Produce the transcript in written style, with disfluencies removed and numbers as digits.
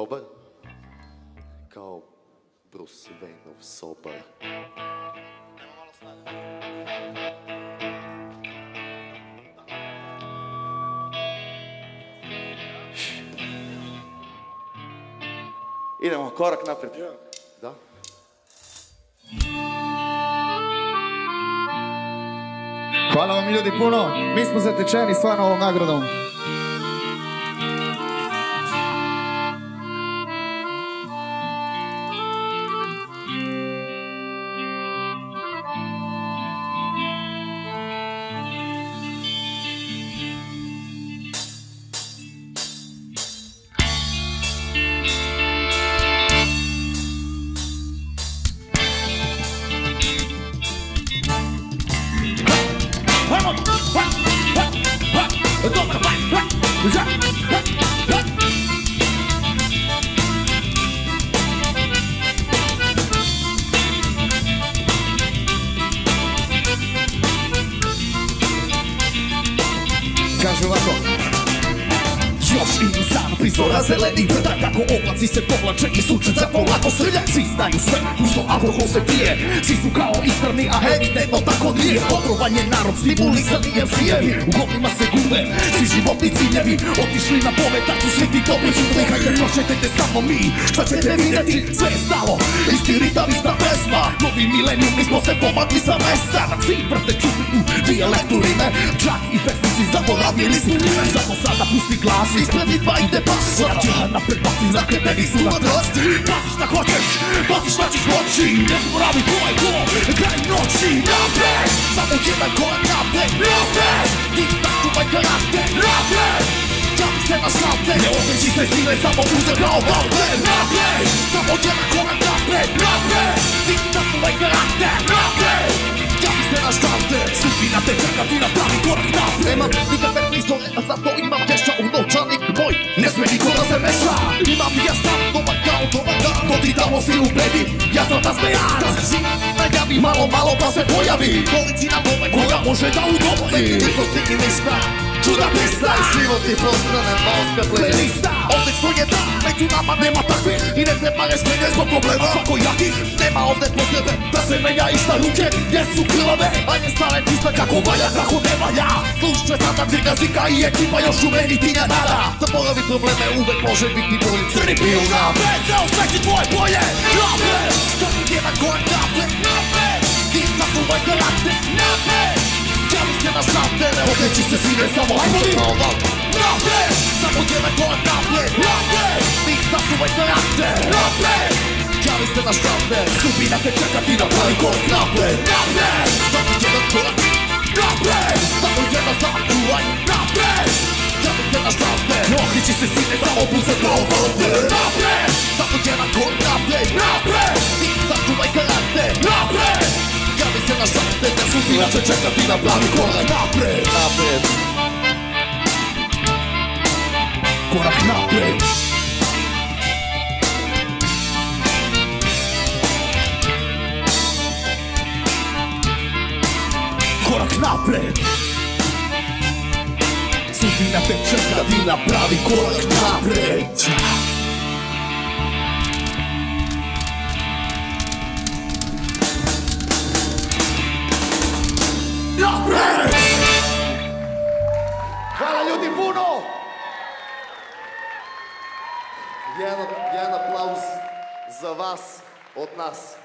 dobar kao Bruce Wayne-ov sobar. Idemo korak napred. Da. Hvala vam ljudi puno, mi smo zatečeni stvarno ovom nagradom. Kaže ovako. Još idu san prizora zelenih brda, kako oblaci se povlače i sunčeca polako srlja. Svi znaju sve, ušto alkohol se pije, svi su kao istrani, a evidentno tako nije. Otrovan je narod, stimulisan i MC-evi, u govnima se gube svi životni ciljevi. Otišli na povetac u svi ti dobri žutli, hajde prošetajte samo mi, šta ćete vidjeti, sve je stalo. Isti ritam, ista pesma, novi milenijum, mi smo se pomakli sa mesta. Svi vrte čuli u dijalektu rime, čak i pesnici zaboravili su rime. Zato sada pusti glas, ispred ritma ide bas. Ja napred baci, zakreteni su na trast. Pazi šta hoćeš, pazi šta ćeš moći, ne zaboravi ko je ko, kraj noći. Napred, samo jedan korak napred, napred, tik-tak čuvaj karakter, napred, javi se na šalte, ne okreći se sile, samo uze kao valte. Napred, samo jedan korak napred, napred, tik-tak čuvaj karakter, napred, javi se na šalte, sudbina te čeka, ti napravi korak napred. Nemam nikakve pistole, a zato imam kešća u novčanik moj, ne sme niko da se meša. Imam ja sam dobar kao dobar dan, to ti tamo si u bebi, ja sam da smejan. Kaži, najavi malo pa se pojavi kolicina dole koja može da udovolji. Niko stigni ništa, čuda pristaje, život ti postrane moska playlista. Odlično je da, među nama nema takvih i ne treba rešenje zbog problema. Svako jaki, nema ovde potrebe da se menja ista ruke, jesu krvave, a ne stane čista kako valja, kako ne valja. Slušaj sada zika i ekipa još u meni ti ne nada. Zaboravi probleme, uvek može biti bolji. Crni piju napred, za osveći tvoje polje. Napred, stani jedan korak napred, napred, ti nastuvaj karakter, napred, javi se na šalte, ne okreći se sine, samo uče kao val. Napred, samo jedan korak napred, napred, ti nastuvaj karakter, napred, javi se na šalte, sudbina te čeka, ti napravi korak napred, napred, stani jedan korak napred, samo jedan sačuvaj, napred, javi se na šalte, ne okreći se sine, samo uče kao valte. Napred, samo jedan korak napred, napred, ti nastuvaj karakter, napred, javi se na šalte, da sudbina te čeka, ti napravi korak napred, napred, korak napred. Korak napred. Sudbina te čeka, ti napravi korak napred. Napred! Hvala ljudi puno! Jedan aplauz za vas od nas.